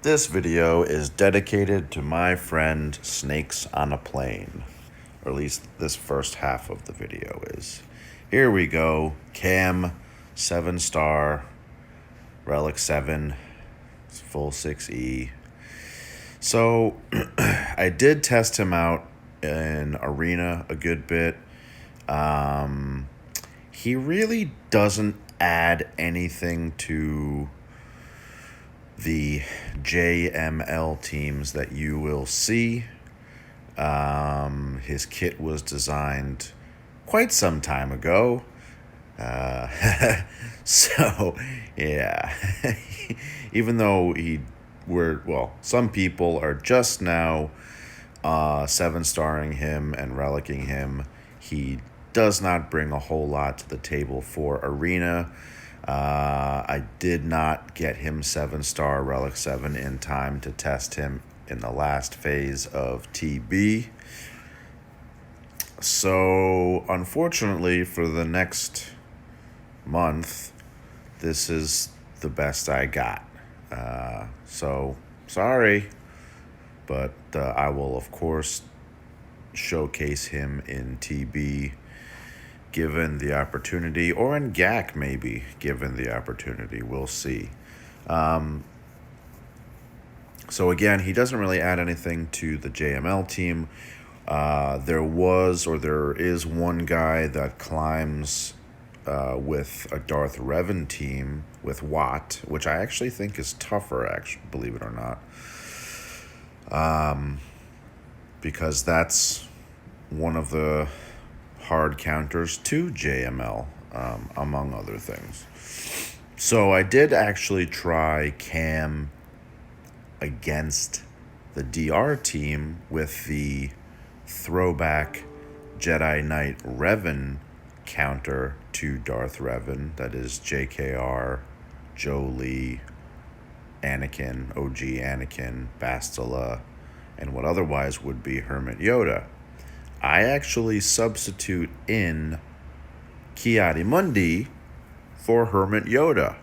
This video is dedicated to my friend Snakes on a Plane. Or at least this first half of the video is. Here we go. KAM, 7-star, Relic 7, full 6E. So, I did test him out in Arena a good bit. He really doesn't add anything to the JML teams that you will see. His kit was designed quite some time ago. So, yeah. Even though some people are just now 7-starring him and relicking him, he does not bring a whole lot to the table for Arena. I did not get him 7-star Relic 7 in time to test him in the last phase of TB. So, unfortunately, for the next month, this is the best I got. So, sorry, but I will, of course, showcase him in TB given the opportunity, or in GAC maybe, given the opportunity. We'll see. So again, he doesn't really add anything to the JML team. There is one guy that climbs with a Darth Revan team with Watt, which I actually think is tougher, believe it or not. Because that's one of the hard counters to JML, among other things. So I did actually try KAM against the DR team with the throwback Jedi Knight Revan counter to Darth Revan. That is JKR, Jolie, Anakin, OG Anakin, Bastila, and what otherwise would be Hermit Yoda. I actually substitute in Ki-Adi-Mundi for Hermit Yoda,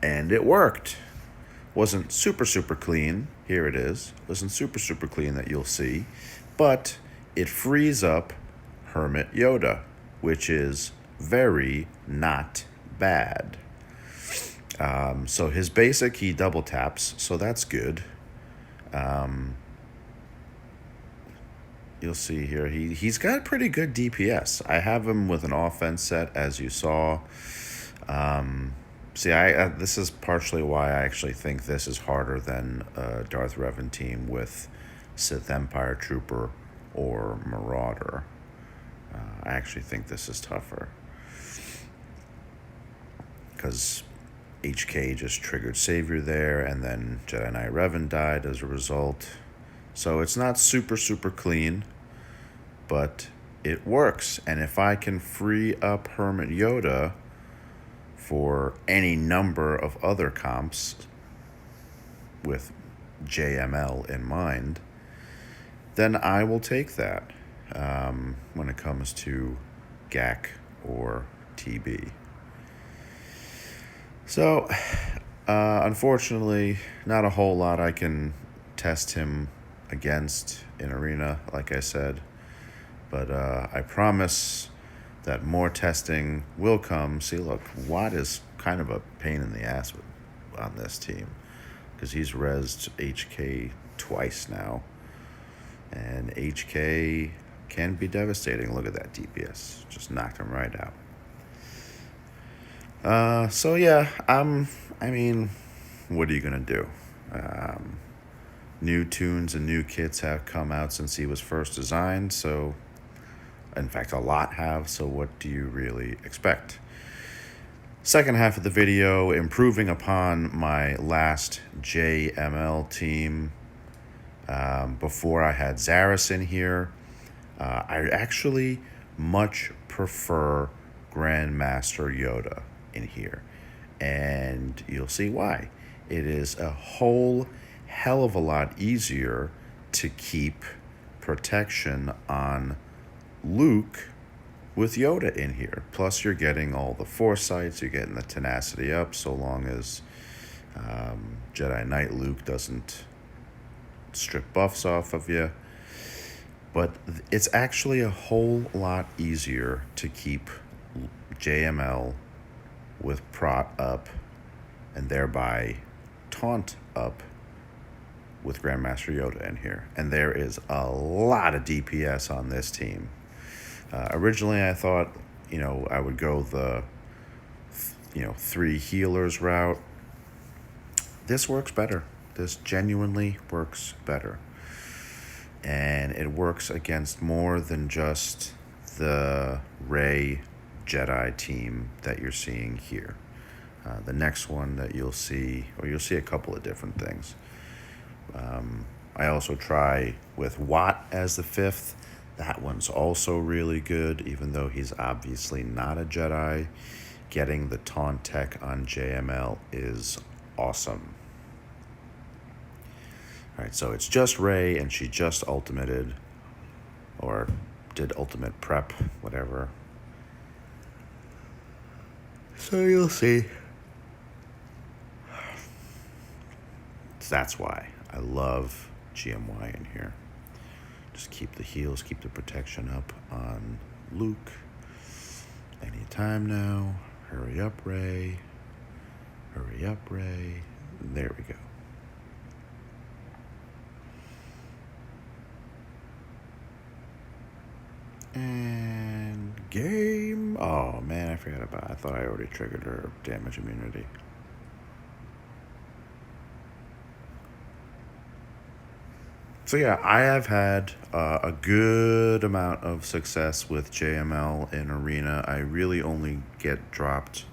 and it worked. Wasn't super clean. Here it is. Wasn't super clean that you'll see, but it frees up Hermit Yoda, which is very not bad. So his basic, he double taps, so that's good. You'll see here, he's got pretty good DPS. I have him with an offense set, as you saw. This is partially why I actually think this is harder than a Darth Revan team with Sith Empire Trooper or Marauder. I actually think this is tougher, because HK just triggered Savior there, and then Jedi Knight Revan died as a result. So it's not super clean, but it works. And if I can free up Hermit Yoda for any number of other comps with JML in mind, then I will take that when it comes to GAC or TB. So, unfortunately, not a whole lot I can test him against in Arena, like I said. But I promise that more testing will come. See, look, Watt is kind of a pain in the ass on this team, because he's rezzed HK twice now. And HK can be devastating. Look at that DPS. Just knocked him right out. So yeah, what are you going to do? New tunes and new kits have come out since he was first designed, so in fact a lot have, so what do you really expect? Second half of the video, improving upon my last JML team. Before I had Zaris in here, I actually much prefer Grandmaster Yoda in here, and you'll see why. It is a whole hell of a lot easier to keep protection on Luke with Yoda in here. Plus, you're getting all the foresights, you're getting the tenacity up, so long as Jedi Knight Luke doesn't strip buffs off of you. But it's actually a whole lot easier to keep JML with prot up and thereby taunt up with Grandmaster Yoda in here. And there is a lot of DPS on this team. Originally, I thought, I would go the, 3 healers route. This works better. This genuinely works better. And it works against more than just the Rey Jedi team that you're seeing here. The next one that you'll see a couple of different things. I also try with Watt as the 5th. That one's also really good, even though he's obviously not a Jedi. Getting the taunt tech on JML is awesome. Alright, so it's just Rey, and she just ultimated, or did ultimate prep, whatever. So you'll see. That's why I love GMY in here. Just keep the heals, keep the protection up on Luke. Anytime now. Hurry up, Rey. Hurry up, Rey. There we go. And game. Oh man, I forgot about it. I thought I already triggered her damage immunity. So yeah, I have had a good amount of success with JML in Arena. I really only get dropped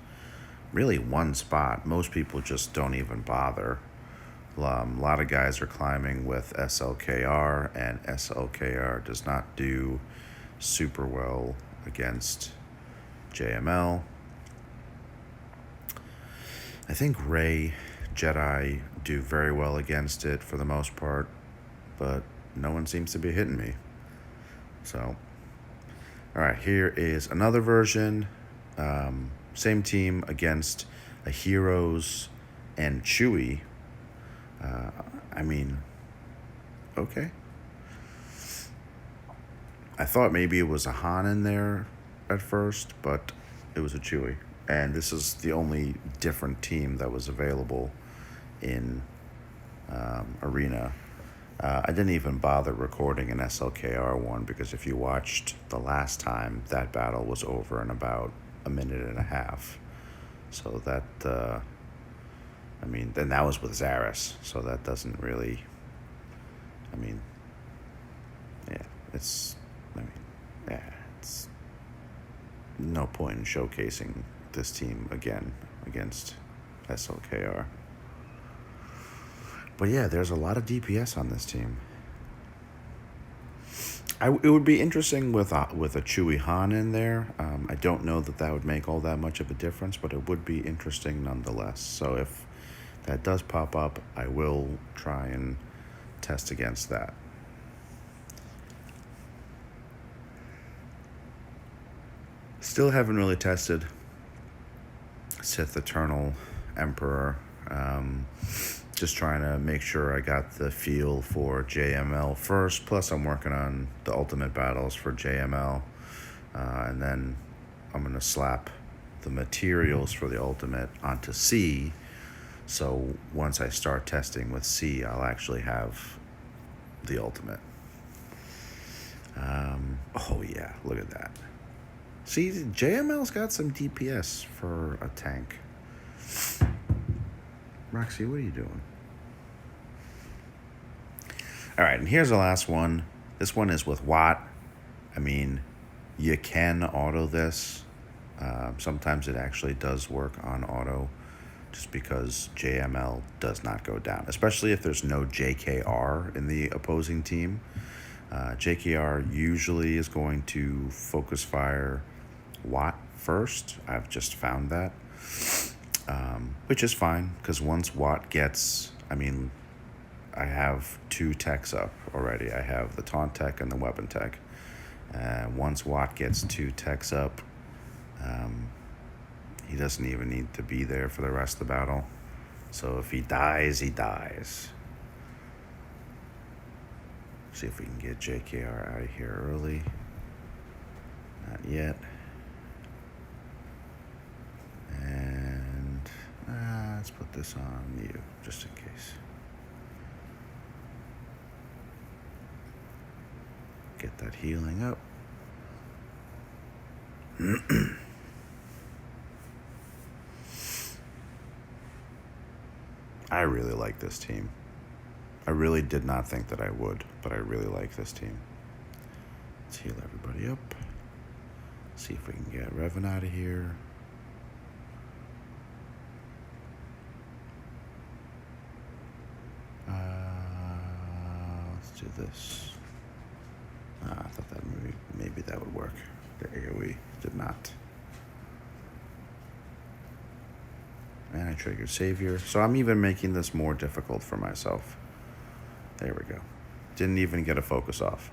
really one spot. Most people just don't even bother. A lot of guys are climbing with SLKR, and SLKR does not do super well against JML. I think Rey Jedi do very well against it for the most part, but no one seems to be hitting me. So, all right, here is another version. Same team against a Heroes and Chewie. Okay. I thought maybe it was a Han in there at first, but it was a Chewie. And this is the only different team that was available in Arena. I didn't even bother recording an SLKR one because if you watched the last time, that battle was over in about a minute and a half. So that, then that was with Zaris. So that doesn't really, it's no point in showcasing this team again against SLKR. But yeah, there's a lot of DPS on this team. It would be interesting with a Chewie Han in there. I don't know that would make all that much of a difference, but it would be interesting nonetheless. So if that does pop up, I will try and test against that. Still haven't really tested Sith Eternal Emperor. Just trying to make sure I got the feel for JML first. Plus, I'm working on the ultimate battles for JML. And then I'm going to slap the materials for the ultimate onto C. So once I start testing with C, I'll actually have the ultimate. Oh, yeah, look at that. See, JML's got some DPS for a tank. Roxy, what are you doing? All right, and here's the last one. This one is with Watt. You can auto this. Sometimes it actually does work on auto just because JML does not go down, especially if there's no JKR in the opposing team. JKR usually is going to focus fire Watt first. I've just found that. Which is fine, because once Watt gets, I have 2 techs up already. I have the taunt tech and the weapon tech. Once Watt gets 2 techs up, he doesn't even need to be there for the rest of the battle. So if he dies, he dies. See if we can get JKR out of here early. Not yet. And let's put this on you, just in case. Get that healing up. I really like this team. I really did not think that I would, but I really like this team. Let's heal everybody up. See if we can get Revan out of here. Let's do this. I thought that maybe that would work. The AoE did not. And I triggered Savior. So I'm even making this more difficult for myself. There we go. Didn't even get a focus off.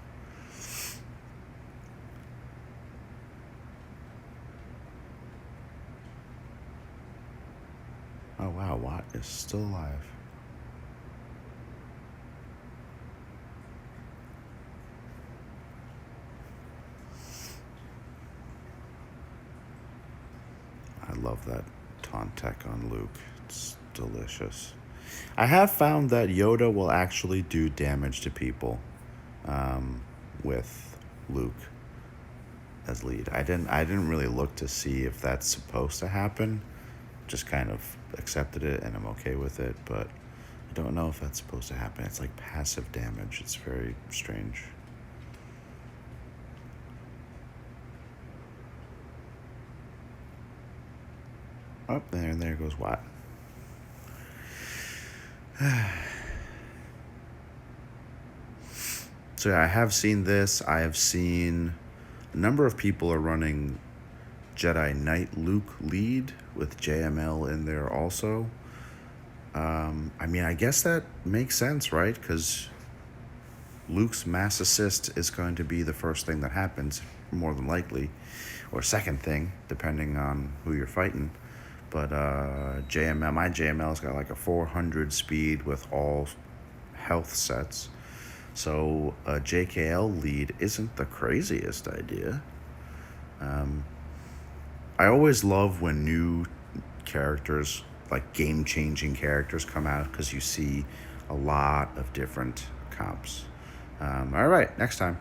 Oh wow, Watt is still alive. I love that taunt tech on Luke. It's delicious. I have found that Yoda will actually do damage to people with Luke as lead. I didn't really look to see if that's supposed to happen. Just kind of accepted it and I'm okay with it, but I don't know if that's supposed to happen. It's like passive damage. It's very strange. Oh, there goes Watt. So yeah, I have seen this. I have seen a number of people are running Jedi Knight Luke lead with JML in there also. I mean, I guess that makes sense, right? Because Luke's mass assist is going to be the first thing that happens, more than likely, or second thing, depending on who you're fighting. But JML, my JML's got like a 400 speed with all health sets. So a JKL lead isn't the craziest idea. I always love when new characters, like game-changing characters, come out because you see a lot of different comps. All right, next time.